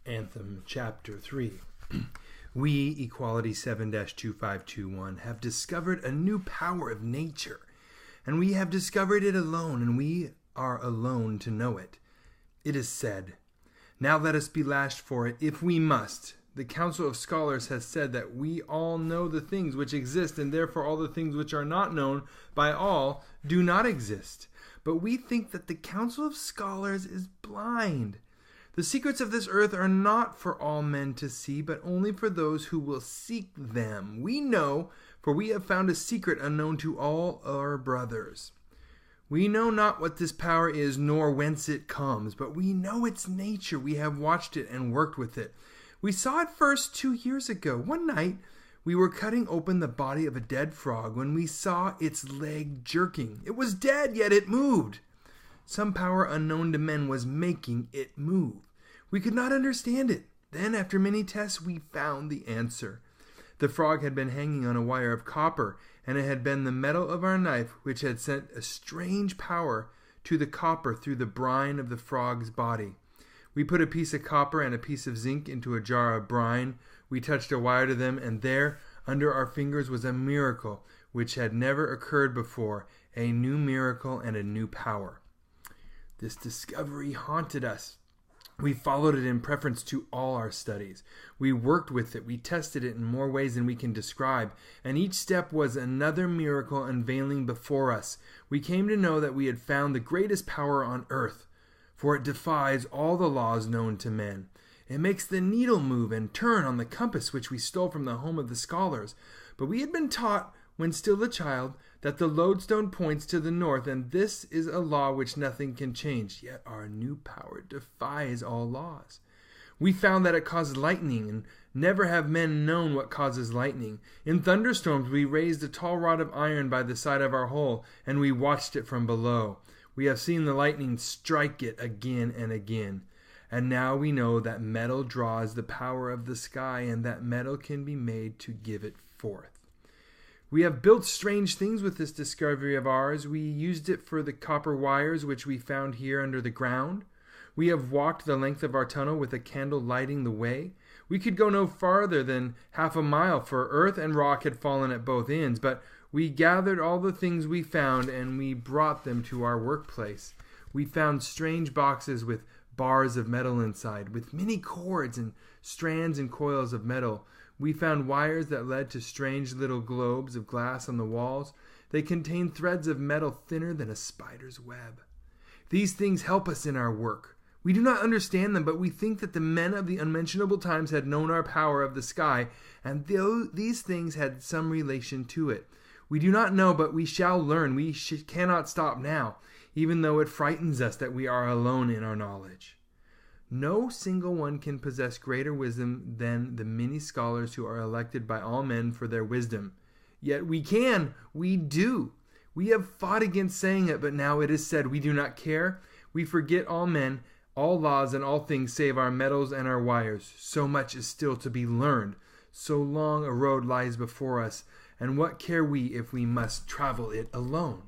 Anthem, Chapter 3. We, Equality 7-2521, have discovered a new power of nature, and we have discovered it alone, and we are alone to know it. It is said, "Now let us be lashed for it, if we must." The Council of Scholars has said that we all know the things which exist, and therefore all the things which are not known by all do not exist. But we think that the Council of Scholars is blind. The secrets of this earth are not for all men to see, but only for those who will seek them. We know, for we have found a secret unknown to all our brothers. We know not what this power is, nor whence it comes, but we know its nature. We have watched it and worked with it. We saw it first 2 years ago. One night, we were cutting open the body of a dead frog when we saw its leg jerking. It was dead, yet it moved. Some power unknown to men was making it move. We could not understand it. Then, after many tests, we found the answer. The frog had been hanging on a wire of copper, and it had been the metal of our knife which had sent a strange power to the copper through the brine of the frog's body. We put a piece of copper and a piece of zinc into a jar of brine. We touched a wire to them, and there, under our fingers, was a miracle which had never occurred before, a new miracle and a new power. This discovery haunted us. We followed it in preference to all our studies. We worked with it. We tested it in more ways than we can describe. And each step was another miracle unveiling before us. We came to know that we had found the greatest power on earth, for it defies all the laws known to men. It makes the needle move and turn on the compass which we stole from the home of the scholars. But we had been taught, when still a child, that the lodestone points to the north, and this is a law which nothing can change. Yet our new power defies all laws. We found that it caused lightning, and never have men known what causes lightning. In thunderstorms we raised a tall rod of iron by the side of our hole, and we watched it from below. We have seen the lightning strike it again and again. And now we know that metal draws the power of the sky, and that metal can be made to give it forth. We have built strange things with this discovery of ours. We used it for the copper wires which we found here under the ground. We have walked the length of our tunnel with a candle lighting the way. We could go no farther than half a mile, for earth and rock had fallen at both ends, but we gathered all the things we found and we brought them to our workplace. We found strange boxes with bars of metal inside, with many cords and strands and coils of metal. We found wires that led to strange little globes of glass on the walls. They contained threads of metal thinner than a spider's web. These things help us in our work. We do not understand them, but we think that the men of the unmentionable times had known our power of the sky, and these things had some relation to it. We do not know, but we shall learn. We cannot stop now, even though it frightens us that we are alone in our knowledge. No single one can possess greater wisdom than the many scholars who are elected by all men for their wisdom. Yet we do. We have fought against saying it, but now it is said. We do not care. We forget all men, all laws, and all things save our metals and our wires. So much is still to be learned. So long a road lies before us, and what care we if we must travel it alone?